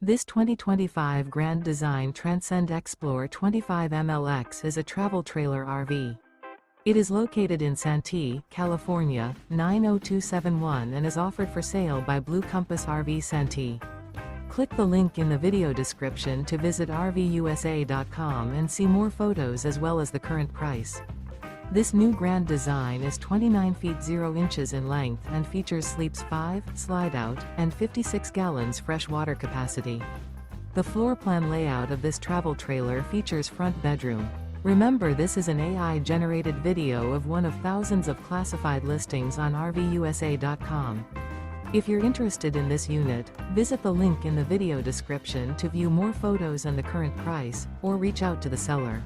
This 2025 Grand Design Transcend Xplor 25 MLX is a travel trailer RV. It is located in Santee, California, 90271 and is offered for sale by Blue Compass RV Santee. Click the link in the video description to visit RVUSA.com and see more photos as well as the current price. This new Grand Design is 29 feet 0 inches in length and features sleeps 5, Slideout, and 56 gallons fresh water capacity. The floor plan layout of this travel trailer features front bedroom. Remember, this is an AI-generated video of one of thousands of classified listings on RVUSA.com. If you're interested in this unit, visit the link in the video description to view more photos and the current price, or reach out to the seller.